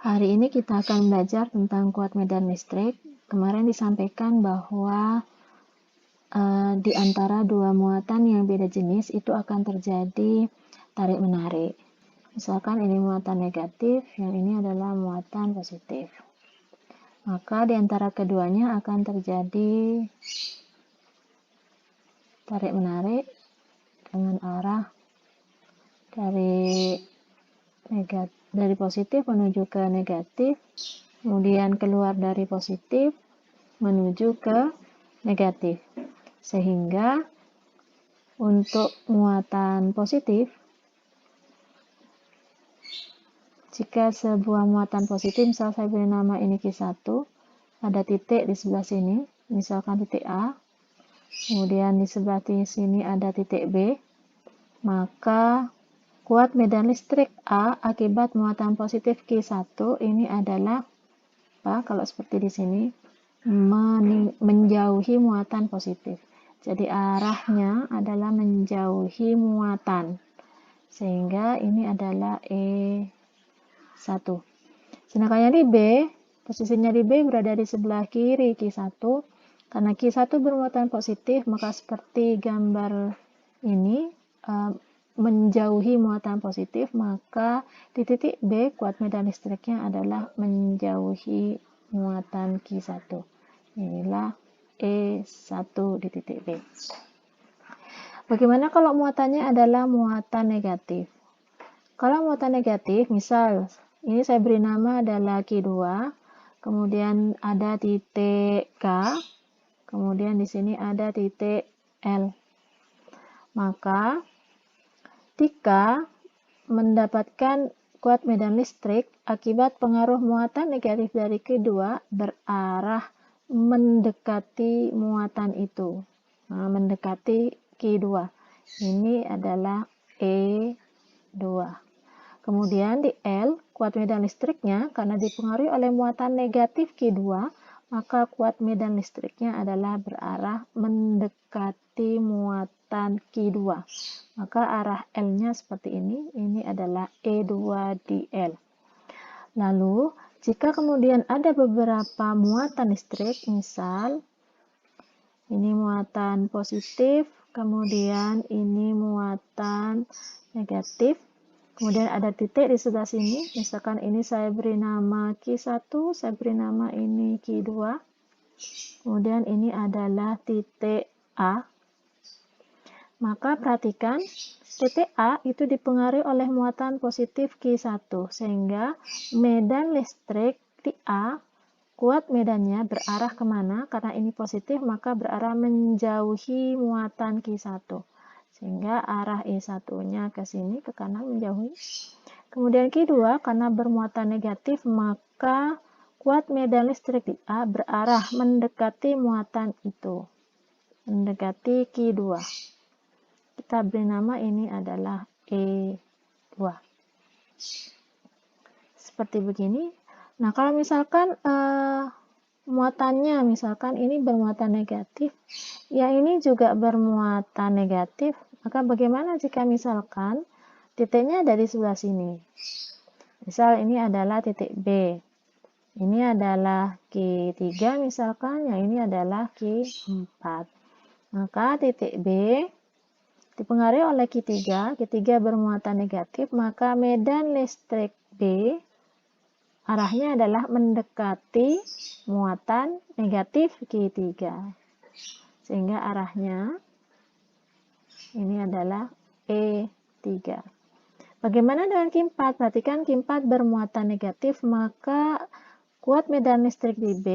Hari ini kita akan belajar tentang kuat medan listrik. Kemarin disampaikan bahwa di antara dua muatan yang beda jenis itu akan terjadi tarik-menarik. Misalkan ini muatan negatif, yang ini adalah muatan positif. Maka di antara keduanya akan terjadi tarik-menarik dengan arah dari positif menuju ke negatif, kemudian keluar dari positif menuju ke negatif. Sehingga untuk muatan positif, jika sebuah muatan positif, misal saya beri nama ini Q1, ada titik di sebelah sini, misalkan titik A, kemudian di sebelah sini ada titik B, maka kuat medan listrik A akibat muatan positif Q1 ini adalah apa? Kalau seperti di sini, menjauhi muatan positif. Jadi arahnya adalah menjauhi muatan. Sehingga ini adalah E1. Sedangkan yang di B, posisinya di B berada di sebelah kiri Q1. Karena Q1 bermuatan positif, maka seperti gambar ini, menjauhi muatan positif, maka di titik B kuat medan listriknya adalah menjauhi muatan Q1. Inilah E1 di titik B. Bagaimana kalau muatannya adalah muatan negatif? Kalau muatan negatif, misal ini saya beri nama adalah Q2, kemudian ada titik K, kemudian di sini ada titik L. Maka jika mendapatkan kuat medan listrik akibat pengaruh muatan negatif dari Q2 berarah mendekati muatan itu. Nah, mendekati Q2. Ini adalah E2. Kemudian di L, kuat medan listriknya karena dipengaruhi oleh muatan negatif Q2, maka kuat medan listriknya adalah berarah mendekati muatan Q2. Maka arah L-nya seperti ini adalah E2 di L. Lalu, jika kemudian ada beberapa muatan listrik, misal ini muatan positif, kemudian ini muatan negatif, kemudian ada titik di sebelah sini, misalkan ini saya beri nama Q1, saya beri nama ini Q2, kemudian ini adalah titik A. Maka perhatikan, titik A itu dipengaruhi oleh muatan positif Q1, sehingga medan listrik di A, kuat medannya berarah kemana? Karena ini positif, maka berarah menjauhi muatan Q1. Sehingga arah E1-nya ke sini, ke kanan menjauhi. Kemudian Q2, karena bermuatan negatif, maka kuat medan listrik di A berarah mendekati muatan itu. Mendekati Q2. Kita beri nama ini adalah E2. Seperti begini. Nah, kalau misalkan muatannya, misalkan ini bermuatan negatif, yang ini juga bermuatan negatif, maka bagaimana jika misalkan titiknya ada di sebelah sini? Misal ini adalah titik B. Ini adalah Q3 misalkan, yang ini adalah Q4. Maka titik B dipengaruhi oleh Q3 bermuatan negatif, maka medan listrik B arahnya adalah mendekati muatan negatif Q3. Sehingga arahnya ini adalah E3. Bagaimana dengan Q4? Perhatikan Q4 bermuatan negatif, maka kuat medan listrik di B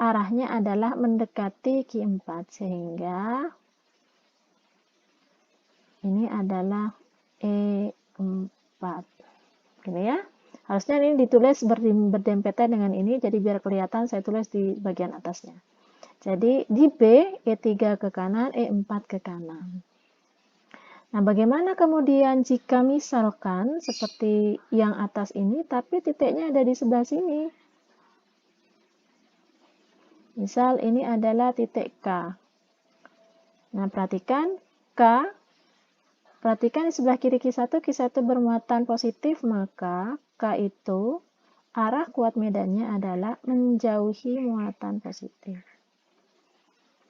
arahnya adalah mendekati Q4. Sehingga ini adalah E4. Gini ya. Harusnya ini ditulis berdempetan dengan ini, jadi biar kelihatan saya tulis di bagian atasnya. Jadi di B, E3 ke kanan, E4 ke kanan. Nah, bagaimana kemudian jika misalkan seperti yang atas ini, tapi titiknya ada di sebelah sini? Misal ini adalah titik K. Nah, perhatikan K Perhatikan di sebelah kiri Q1 bermuatan positif, maka K itu arah kuat medannya adalah menjauhi muatan positif.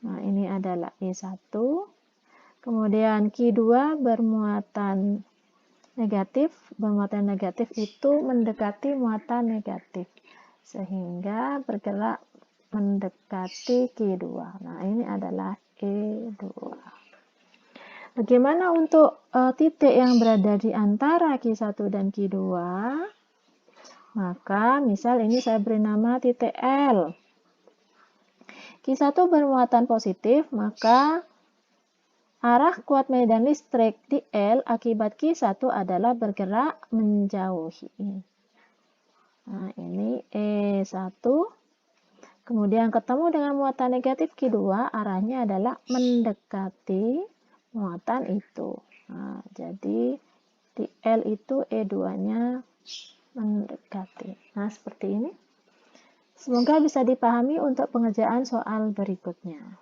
Nah, ini adalah E1. Kemudian Q2 bermuatan negatif itu mendekati muatan negatif, sehingga bergerak mendekati Q2. Nah, ini adalah E2. Bagaimana untuk titik yang berada di antara Q1 dan Q2? Maka misal ini saya beri nama titik L. Q1 bermuatan positif, maka arah kuat medan listrik di L akibat Q1 adalah bergerak menjauhi. Nah, ini E1. Kemudian ketemu dengan muatan negatif Q2, arahnya adalah mendekati muatan itu. Nah, jadi di L itu E2-nya mendekati. Nah, seperti ini. Semoga bisa dipahami untuk pengerjaan soal berikutnya.